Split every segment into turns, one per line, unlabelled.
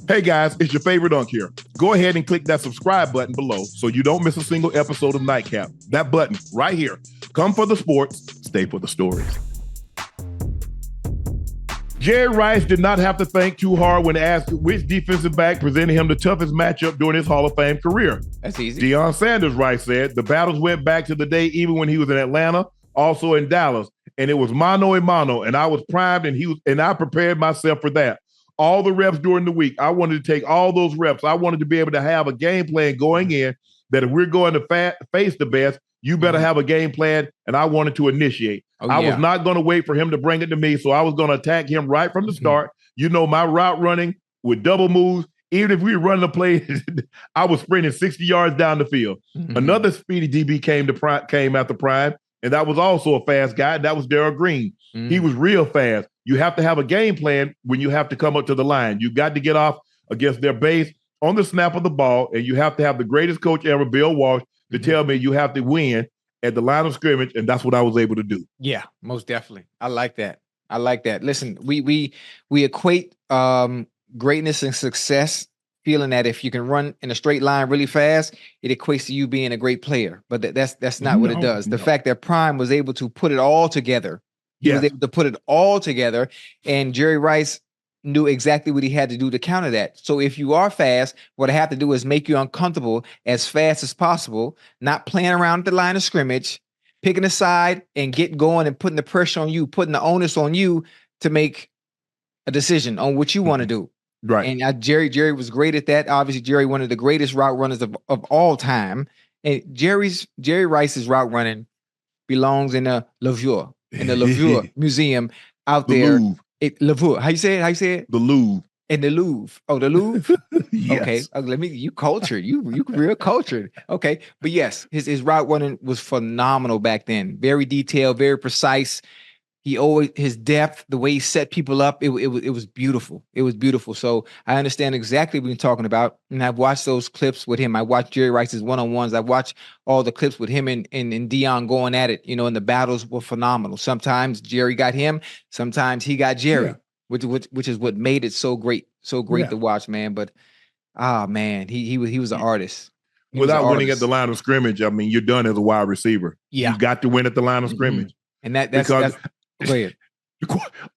Hey guys, it's your favorite Unc here. Go ahead and click that subscribe button below so you don't miss a single episode of Nightcap. That button right here. Come for the sports, stay for the stories. Jerry Rice did not have to think too hard when asked which defensive back presented him the toughest matchup during his Hall of Fame career.
That's easy.
Deion Sanders, Rice said, the battles went back to the day even when he was in Atlanta, also in Dallas, and it was mano a mano, and I was primed and I prepared myself for that. All the reps during the week, I wanted to take all those reps. I wanted to be able to have a game plan going in that if we're going to face the best, you better have a game plan, and I wanted to initiate. I was not going to wait for him to bring it to me, so I was going to attack him right from the start. You know, my route running with double moves, even if we were running a play, I was sprinting 60 yards down the field. Another speedy DB came after Prime, and that was also a fast guy. That was Darryl Green. He was real fast. You have to have a game plan when you have to come up to the line. You got to get off against their base on the snap of the ball, and you have to have the greatest coach ever, Bill Walsh, to tell me you have to win at the line of scrimmage, and that's what I was able to do.
Yeah, most definitely. I like that. Listen, we equate greatness and success, feeling that if you can run in a straight line really fast, it equates to you being a great player. But that's not what it does. The fact that Prime was able to put it all together. He was able to put it all together, and Jerry Rice knew exactly what he had to do to counter that. So if you are fast, what I have to do is make you uncomfortable as fast as possible, not playing around at the line of scrimmage, picking a side and get going and putting the pressure on you, putting the onus on you to make a decision on what you want to do.
Right.
And Jerry was great at that. Obviously, Jerry, one of the greatest route runners of all time. And Jerry Rice's route running belongs in the Louvre. In the Louvre Museum out there. Louvre. How you say it?
The Louvre.
In the Louvre. Oh, the Louvre?
Yes.
Okay. You cultured. You real cultured. Okay. But yes, his route running was phenomenal back then. Very detailed, very precise. His depth, the way he set people up, it was beautiful. It was beautiful. So I understand exactly what you're talking about. And I've watched those clips with him. I watched Jerry Rice's one-on-ones. I've watched all the clips with him and Deion going at it, and the battles were phenomenal. Sometimes Jerry got him, sometimes he got Jerry, which is what made it so great to watch, man. But man, he was an artist.
Without winning at the line of scrimmage, I mean, you're done as a wide receiver.
Yeah.
You got to win at the line of scrimmage.
And that's go ahead.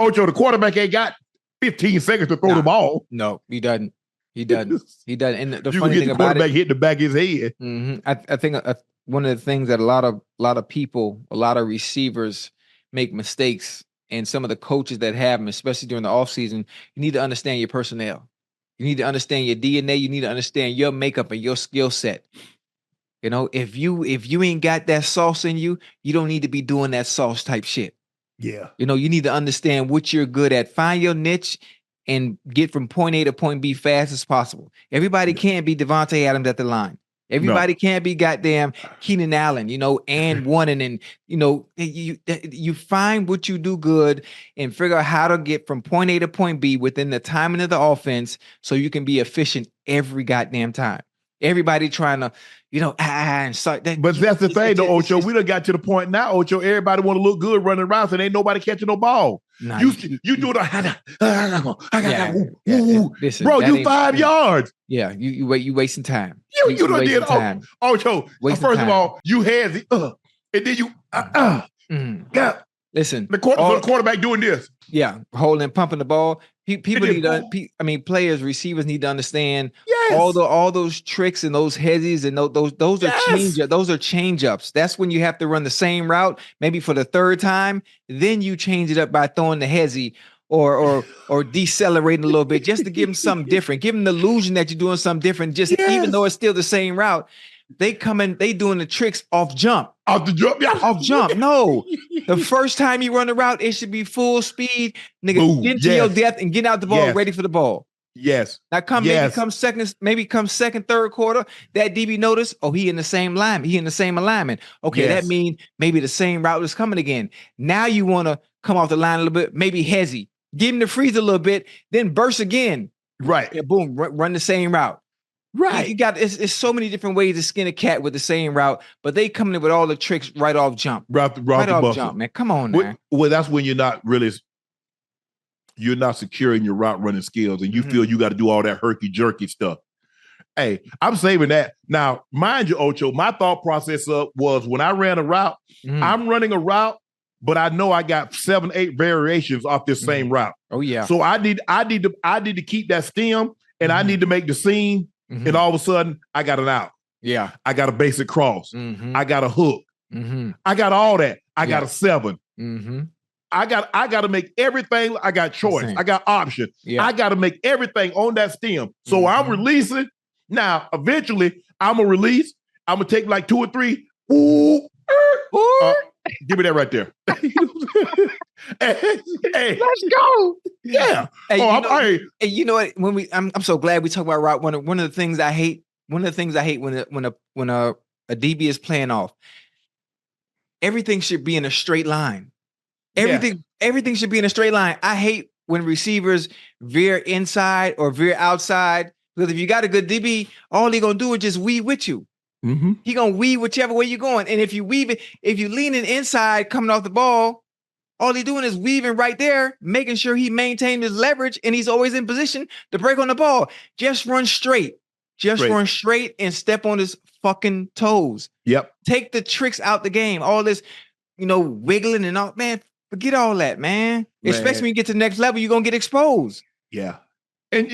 Ocho, the quarterback ain't got 15 seconds to throw the ball.
No, he doesn't. He doesn't. And the
you
funny
get
thing
the
about
quarterback
it,
hit the back of his head.
I think one of the things that a lot of people, a lot of receivers make mistakes, and some of the coaches that have them, especially during the offseason, you need to understand your personnel. You need to understand your DNA. You need to understand your makeup and your skill set. If you ain't got that sauce in you, you don't need to be doing that sauce type shit.
Yeah.
You need to understand what you're good at. Find your niche and get from point A to point B fast as possible. Everybody can't be Devontae Adams at the line. Everybody can't be goddamn Keenan Allen, and one. And you find what you do good and figure out how to get from point A to point B within the timing of the offense so you can be efficient every goddamn time. Everybody trying to, and start that.
But that's the thing, though, Ocho. We done got to the point now, Ocho. Everybody want to look good running around, so ain't nobody catching no ball.
Nah,
you do the
listen,
bro. You 5 yards.
Yeah, you wasting time.
You done did time. Ocho. First of all, you had the and then you God.
Listen,
the quarterback doing this.
Yeah, holding, pumping the ball. People need to. Players, receivers need to understand all those tricks and those headies and those are change ups. That's when you have to run the same route, maybe for the third time. Then you change it up by throwing the hezzy or decelerating a little bit just to give them something different. Give them the illusion that you're doing something different. Even though it's still the same route. They come in, they doing the tricks off jump.
Off the jump, yeah.
Off jump. No. The first time you run the route, it should be full speed. Nigga, get to your depth and get out the ball ready for the ball.
Yes.
Now maybe come second, third quarter, that DB notice, he in the same line. He in the same alignment. Okay, that means maybe the same route is coming again. Now you want to come off the line a little bit, maybe hezzy. Give him the freeze a little bit, then burst again.
Right.
Yeah, boom, run the same route. Right. You got it's so many different ways to skin a cat with the same route, but they coming in with all the tricks right off jump.
Right off jump,
man. Come on, man.
Well, that's when you're not really you're not secure in your route running skills, and you feel you got to do all that herky-jerky stuff. Hey, I'm saving that. Now, mind you, Ocho, my thought process was when I ran a route, I'm running a route, but I know I got 7, 8 variations off this same route.
Oh, yeah.
So I need to keep that stem, and I need to make the seam, and all of a sudden I got an out.
Yeah.
I got a basic cross. I got a hook. I got all that. I got a 7. I got to make everything. I got choice. I got option. Yeah. I got to make everything on that stem. So I'm releasing. Now, eventually, I'm going to release. I'm going to take like 2 or 3. Give me that right there. hey,
let's go.
Yeah.
Hey, you know what? When I'm so glad we talk about route. One of the things I hate. One of the things I hate when a DB is playing off. Everything should be in a straight line. Everything should be in a straight line. I hate when receivers veer inside or veer outside, because if you got a good DB, all he gonna do is just weave with you. He gonna weave whichever way you're going. And if you weave it, if you leaning inside coming off the ball, all he doing is weaving right there, making sure he maintains his leverage and he's always in position to break on the ball. Just run straight. Run straight and step on his fucking toes.
Yep.
Take the tricks out the game. All this, wiggling and all, man. Forget all that, man. Especially when you get to the next level, you're gonna get exposed.
Yeah. And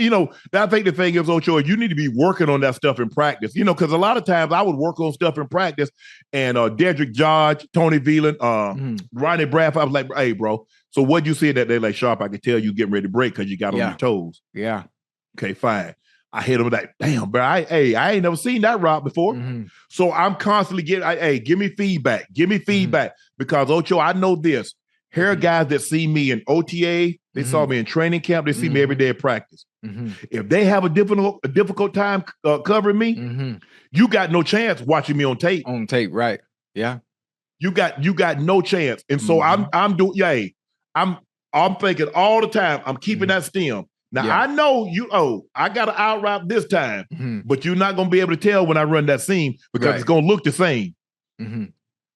I think the thing is, Ocho, you need to be working on that stuff in practice. Because a lot of times I would work on stuff in practice, and Dedrick George, Tony Veland, Ronnie Bradford, I was like, hey, bro, so what'd you say that day? Like, Sharpe, I could tell you getting ready to break because you got on your toes.
Yeah.
Okay, fine. I hit him like, damn, bro, I ain't never seen that route before. So I'm constantly give me feedback. Give me feedback. Because, Ocho, I know this. Here are guys that see me in OTA. They saw me in training camp. They see me every day at practice. If they have a difficult time covering me, you got no chance watching me on tape.
On tape, right? Yeah.
You got no chance. And so I'm thinking all the time. I'm keeping that stem. Now I know I got to out route this time, but you're not going to be able to tell when I run that seam because it's going to look the same.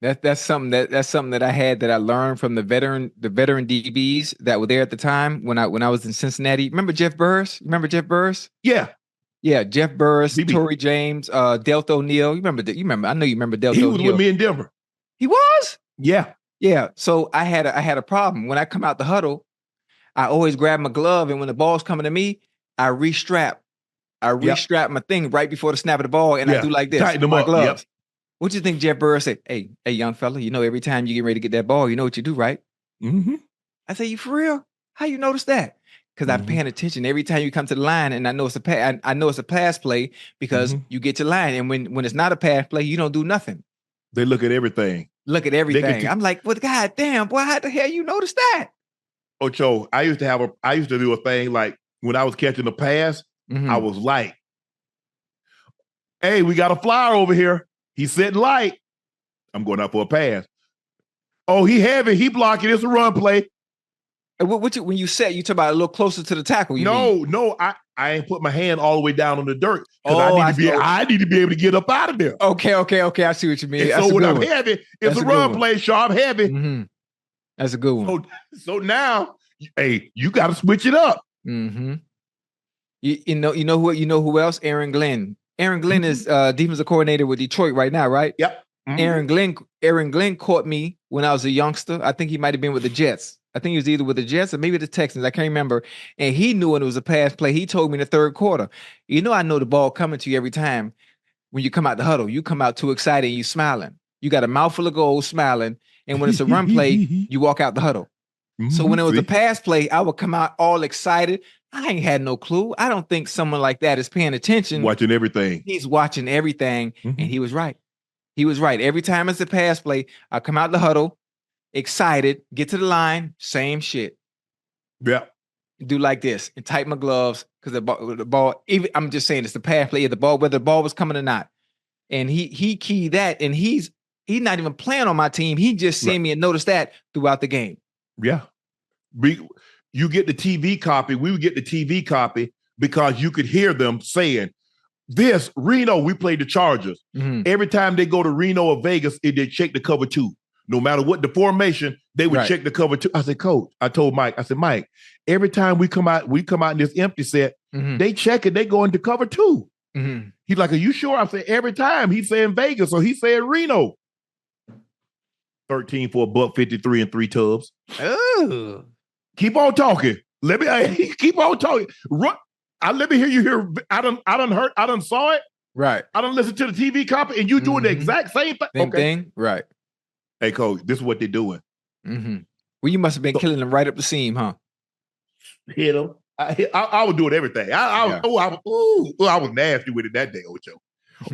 That's something that I had that I learned from the veteran DBs that were there at the time when I was in Cincinnati. Remember Jeff Burris?
Yeah.
Yeah, Jeff Burris, Torrey James, Delta O'Neal. You remember? I know you remember Delta O'Neal.
He was with me in Denver.
He was?
Yeah.
Yeah. So I had a problem. When I come out the huddle, I always grab my glove, and when the ball's coming to me, I restrap my thing right before the snap of the ball, and I do like this.
Tighten them
my
up.
gloves. What you think Jeff Burris said? Hey, young fella, every time you get ready to get that ball, you know what you do, right? I say, you for real? How you notice that? Because I'm paying attention every time you come to the line, and I know it's a pass play because you get to line, and when it's not a pass play, you don't do nothing.
They look at everything.
I'm like, well, God damn, boy, how the hell you notice that?
Ocho, I used to do a thing like when I was catching the pass, I was like, hey, we got a flyer over here. He's sitting light. I'm going out for a pass. Oh, he heavy. He blocking. It's a run play.
When you set, you talk about a little closer to the tackle.
No. I ain't put my hand all the way down on the dirt because I need to be able to get up out of there.
Okay. I see what you mean.
So when I'm heavy, it's a run play. Sharpe heavy.
That's a good one.
So now, hey, you got to switch it up.
You know who else? Aaron Glenn. Aaron Glenn is defensive coordinator with Detroit right now, right?
Yep.
Aaron Glenn caught me when I was a youngster. I think he might have been with the Jets. I think he was either with the Jets or maybe the Texans. I can't remember. And he knew when it was a pass play. He told me in the third quarter, I know the ball coming to you every time when you come out the huddle. You come out too excited and you smiling. You got a mouthful of gold smiling. And when it's a run play, you walk out the huddle. So when it was a pass play, I would come out all excited. I ain't had no clue. I don't think someone like that is paying attention.
Watching everything.
He's watching everything, and he was right. Every time it's a pass play, I come out the huddle, excited, get to the line, same shit.
Yeah.
Do like this and tighten my gloves because the ball, even I'm just saying it's the pass play of the ball, whether the ball was coming or not. And he keyed that, and he's not even playing on my team. He just seen me and noticed that throughout the game.
Yeah. You get the TV copy. We would get the TV copy because you could hear them saying, Reno, we played the Chargers. Every time they go to Reno or Vegas, they check the cover 2. no matter what the formation, they would
Right.
check the cover too. I said, Coach, I told Mike, I said, Mike, every time we come out in this empty set, they check it, they go into cover 2. He's like, are you sure? I said, every time. He's saying Vegas, so he said Reno. 13 for $153 and 3 tubs.
Oh.
Keep on talking. Let me keep on talking. Let me hear you here. I done saw it.
Right.
I done listen to the TV copy, and you doing the exact same thing.
Same thing. Right.
Hey, Coach, this is what they're doing.
Well, you must have been killing them right up the seam, huh?
Hit them. I was doing everything. I was nasty with it that day, Ocho.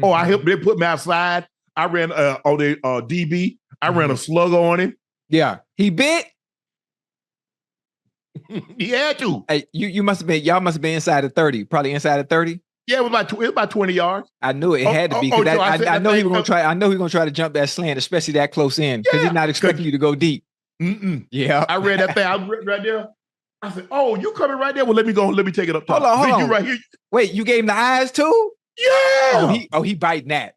I helped. They put me outside. I ran on the DB. I ran a slug on him.
Yeah, he bit.
He had to.
Hey, you must have been. Y'all must have been inside the 30. Probably inside the 30.
Yeah, it was about 20 yards.
I knew it had to be. I know he was gonna try. I know he was gonna try to jump that slant, especially that close in, because he's not expecting you to go deep. Yeah,
I read that thing. I read right there. I said, "Oh, you coming right there? Well, let me go. Let me take it up top."
Hold on.
You right here.
Wait, you gave him the eyes too?
Yeah.
He biting that.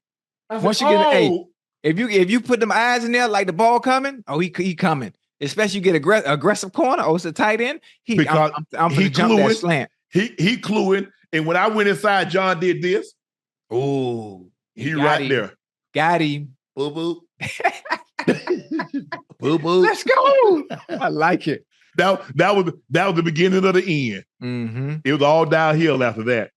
Said,
Once you get if you put them eyes in there like the ball coming, he coming. Especially you get aggressive corner. Oh, it's a tight end. I'm gonna jump that slant.
He cluing, and when I went inside, John did this.
Oh,
he right there.
Got him.
Boo boo. Boo boo.
Let's go. I like it.
That was the beginning of the end. It was all downhill after that.